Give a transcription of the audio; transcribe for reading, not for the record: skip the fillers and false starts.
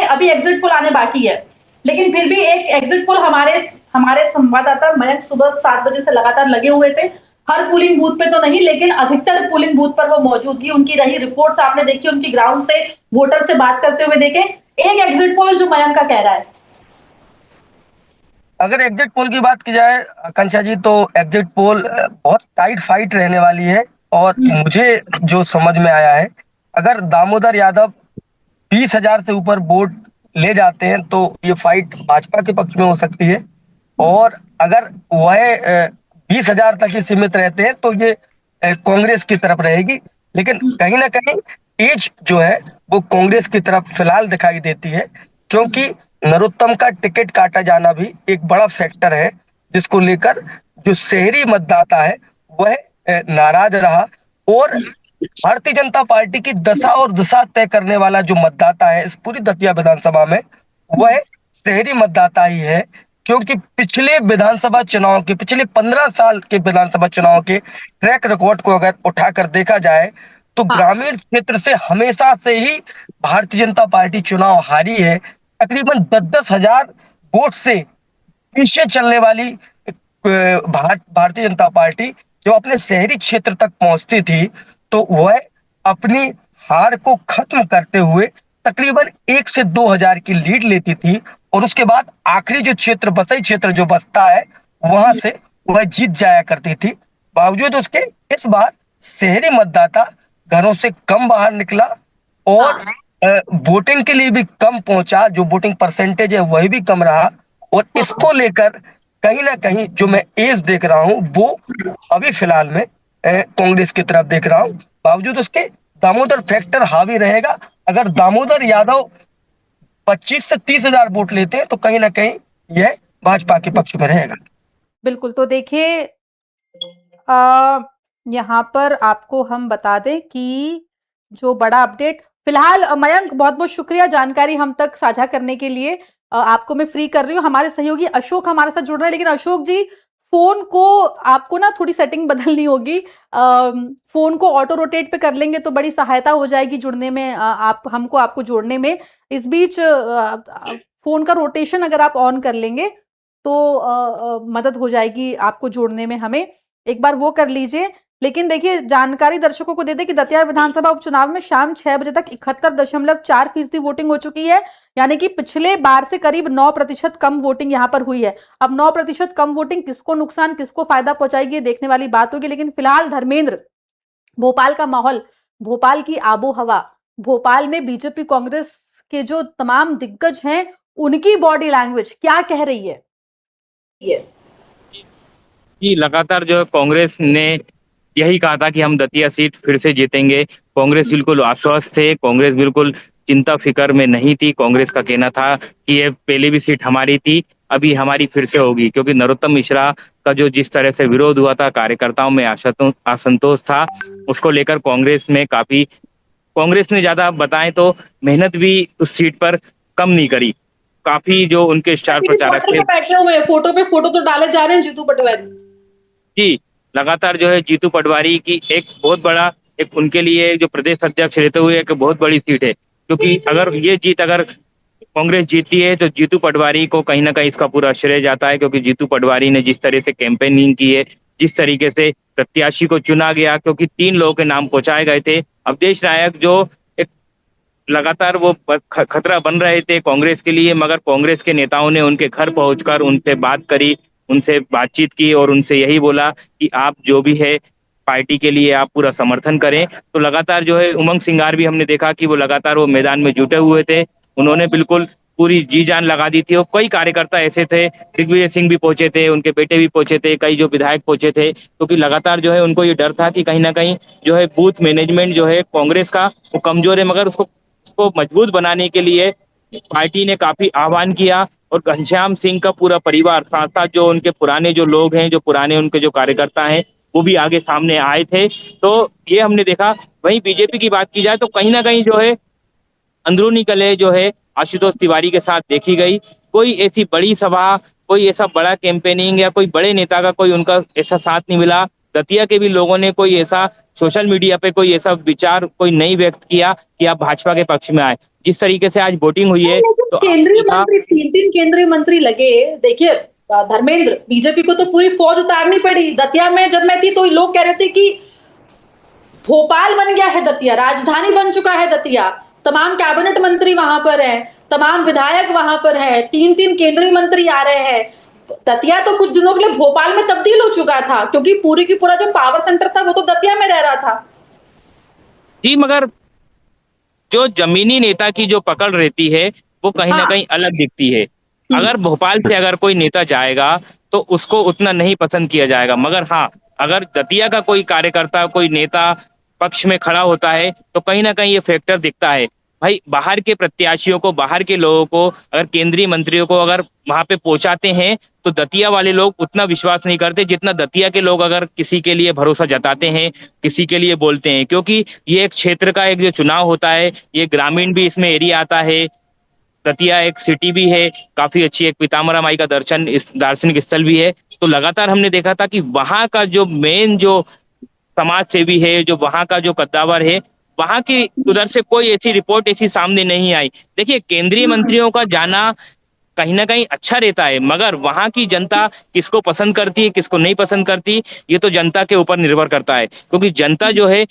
नहीं, अभी exit poll आने बाकी है, लेकिन फिर भी एक एग्जिट पोल हमारे संवाददाता मयंक सुबह 7 बजे से लगातार लगे हुए थे। हर पोलिंग बूथ पे तो नहीं, लेकिन अधिकतर पोलिंग बूथ पर वो मौजूदगी उनकी रही। रिपोर्ट्स आपने देखी, उनकी ग्राउंड से वोटर से बात करते हुए देखे। एक एग्जिट पोल जो मयंक का कह रहा है, अगर एग्जिट पोल की बात की जाए आकांक्षा जी, तो एग्जिट पोल बहुत टाइट फाइट रहने वाली है। और मुझे जो समझ में आया है, अगर दामोदर यादव 20,000 से ऊपर वोट ले जाते हैं तो ये फाइट भाजपा के पक्ष में हो सकती है। और अगर वह 20,000 तक ही सीमित रहते हैं तो ये कांग्रेस की तरफ रहेगी। लेकिन कहीं ना कहीं एज जो है वो कांग्रेस की तरफ फिलहाल दिखाई देती है, क्योंकि नरोत्तम का टिकट काटा जाना भी एक बड़ा फैक्टर है, जिसको लेकर जो शहरी मतदाता है वह नाराज रहा। और भारतीय जनता पार्टी की दशा और दिशा तय करने वाला जो मतदाता है इस पूरी दतिया विधानसभा में, वह शहरी मतदाता ही है। क्योंकि पिछले विधानसभा चुनाव के, पिछले 15 साल के विधानसभा चुनाव के ट्रैक रिकॉर्ड को अगर उठाकर देखा जाए तो ग्रामीण क्षेत्र से हमेशा से ही भारतीय जनता पार्टी चुनाव हारी है। तकरीबन 10-10 हजार वोट से पीछे चलने वाली भारतीय जनता पार्टी जो अपने शहरी क्षेत्र तक पहुंचती थी, तो वह अपनी हार को खत्म करते हुए तकरीबन 1 से 2 हजार की लीड लेती थी। और उसके बाद आखिरी जो क्षेत्र, बसई क्षेत्र जो बचता है, वहां से वह जीत जाया करती थी। बावजूद उसके इस बार शहरी मतदाता घरों से कम बाहर निकला और वोटिंग के लिए भी कम पहुंचा। जो वोटिंग परसेंटेज है वह भी कम रहा। और इसको लेकर कहीं ना कहीं जो मैं एज देख रहा हूं वो अभी फिलहाल में कांग्रेस की तरफ देख रहा हूं। बावजूद उसके दामोदर फैक्टर हावी रहेगा। अगर दामोदर यादव 25 से 30 हजार वोट लेते हैं तो कहीं ना कहीं यह भाजपा के पक्ष में रहेगा। बिल्कुल। तो देखिए, यहाँ पर आपको हम बता दें कि जो बड़ा अपडेट फिलहाल, मयंक बहुत बहुत शुक्रिया जानकारी हम तक साझा करने के लिए। आपको मैं फ्री कर रही हूँ। हमारे सहयोगी अशोक हमारे साथ जुड़ रहे हैं, लेकिन अशोक जी, फोन को आपको ना थोड़ी सेटिंग बदलनी होगी। फोन को ऑटो रोटेट पे कर लेंगे तो बड़ी सहायता हो जाएगी जुड़ने में, आपको जोड़ने में। इस बीच फोन का रोटेशन अगर आप ऑन कर लेंगे तो मदद हो जाएगी आपको जोड़ने में हमें। एक बार वो कर लीजिए। लेकिन देखिए, जानकारी दर्शकों को दे दें कि दतिया विधानसभा उपचुनाव में शाम 6 बजे तक 71.4% वोटिंग हो चुकी है। यानी कि पिछले बार से करीब 9% कम वोटिंग यहां पर हुई है। अब 9% कम वोटिंग किसको नुकसान, किसको फायदा पहुंचाएगी, ये देखने वाली बात होगी। लेकिन फिलहाल धर्मेंद्र, भोपाल का माहौल, भोपाल की आबो हवा, भोपाल में बीजेपी कांग्रेस के जो तमाम दिग्गज हैं, उनकी बॉडी लैंग्वेज क्या कह रही है? कि लगातार जो है कांग्रेस ने यही कहा था कि हम दतिया सीट फिर से जीतेंगे। कांग्रेस बिल्कुल आश्वस्त थे, कांग्रेस बिल्कुल चिंता फिकर में नहीं थी। कांग्रेस का कहना था कि ये पहले भी सीट हमारी थी, अभी हमारी फिर से होगी। क्योंकि नरोत्तम मिश्रा का जो जिस तरह से विरोध हुआ था, कार्यकर्ताओं में असंतोष था, उसको लेकर कांग्रेस ने ज्यादा बताएं तो मेहनत भी उस सीट पर कम नहीं करी। काफी जो उनके स्टार प्रचारक थे, बैठे हुए फोटो पे फोटो तो डाले जा रहे हैं जीतू पटवारी जी, लगातार जो है जीतू पटवारी की एक बहुत बड़ा, एक उनके लिए जो प्रदेश अध्यक्ष रहते हुए एक बहुत बड़ी सीट है। क्योंकि अगर कांग्रेस जीतती है तो जीतू पटवारी को कहीं ना कहीं इसका पूरा श्रेय जाता है। क्योंकि जीतू पटवारी ने जिस तरह से कैंपेनिंग की है, जिस तरीके से प्रत्याशी को चुना गया, क्योंकि 3 लोगों के नाम पहुंचाए गए थे। अवधेश नायक जो एक लगातार वो खतरा बन रहे थे कांग्रेस के लिए, मगर कांग्रेस के नेताओं ने उनके घर पहुंचकर उनसे बात करी, उनसे बातचीत की और उनसे यही बोला कि आप जो भी है पार्टी के लिए आप पूरा समर्थन करें। तो लगातार जो है उमंग सिंगार भी हमने देखा कि वो लगातार वो मैदान में जुटे हुए थे। उन्होंने बिल्कुल पूरी जी जान लगा दी थी। और कई कार्यकर्ता ऐसे थे, दिग्विजय सिंह भी पहुंचे थे, उनके बेटे भी पहुंचे थे, कई जो विधायक पहुंचे थे। क्योंकि लगातार जो है उनको ये डर था कि कहीं ना कहीं जो है बूथ मैनेजमेंट जो है कांग्रेस का वो कमजोर है। मगर उसको मजबूत बनाने के लिए पार्टी ने काफी आह्वान किया। और घनश्याम सिंह का पूरा परिवार, साथ साथ जो उनके पुराने जो लोग हैं, जो पुराने उनके जो कार्यकर्ता हैं, वो भी आगे सामने आए थे। तो ये हमने देखा। वहीं बीजेपी की बात की जाए तो कहीं ना कहीं जो है अंदरूनी कलह जो है आशुतोष तिवारी के साथ देखी गई। कोई ऐसी बड़ी सभा, कोई ऐसा बड़ा कैंपेनिंग या कोई बड़े नेता का कोई उनका ऐसा साथ नहीं मिला। दतिया के भी लोगों ने कोई ऐसा सोशल मीडिया पे कोई ऐसा विचार कोई नहीं व्यक्त किया कि आप भाजपा के पक्ष में आए। जिस तरीके से आज वोटिंग हुई है लेकिन तो केंद्रीय यहाँ मंत्री 3 केंद्रीय मंत्री लगे। देखिए धर्मेंद्र, बीजेपी को तो पूरी फौज उतारनी पड़ी। दतिया में जब मैं थी तो लोग कह रहे थे कि भोपाल बन गया है दतिया, राजधानी बन चुका है दतिया, तमाम कैबिनेट मंत्री वहां पर हैं, तमाम विधायक वहां पर हैं, 3 केंद्रीय मंत्री आ रहे हैं। दतिया तो कुछ दिनों के लिए भोपाल में तब्दील हो चुका था, क्योंकि पूरी की पूरा जो पावर सेंटर था वो तो दतिया में रह रहा था। जी, मगर जो जमीनी नेता की जो पकड़ रहती है वो कहीं ना हाँ। कहीं अलग दिखती है। अगर भोपाल से अगर कोई नेता जाएगा तो उसको उतना नहीं पसंद किया जाएगा, मगर हाँ, अगर दतिया का कोई कार्यकर्ता कोई नेता पक्ष में खड़ा होता है तो कहीं ना कहीं ये फैक्टर दिखता है। भाई, बाहर के प्रत्याशियों को, बाहर के लोगों को, अगर केंद्रीय मंत्रियों को अगर वहां पे पहुंचाते हैं तो दतिया वाले लोग उतना विश्वास नहीं करते जितना दतिया के लोग अगर किसी के लिए भरोसा जताते हैं, किसी के लिए बोलते हैं। क्योंकि ये एक क्षेत्र का एक जो चुनाव होता है, ये ग्रामीण भी इसमें एरिया आता है। दतिया एक सिटी भी है, काफी अच्छी एक पीताम्बरा माई का दर्शन इस दार्शनिक स्थल भी है। तो लगातार हमने देखा था कि वहां का जो मेन जो समाज सेवी है, जो वहां का जो कद्दावर है, वहां की उधर से कोई ऐसी रिपोर्ट ऐसी सामने नहीं आई। देखिए, केंद्रीय मंत्रियों का जाना कहीं ना कहीं अच्छा रहता है, मगर वहां की जनता किसको पसंद करती है, किसको नहीं पसंद करती, ये तो जनता के ऊपर निर्भर करता है। क्योंकि जनता जो है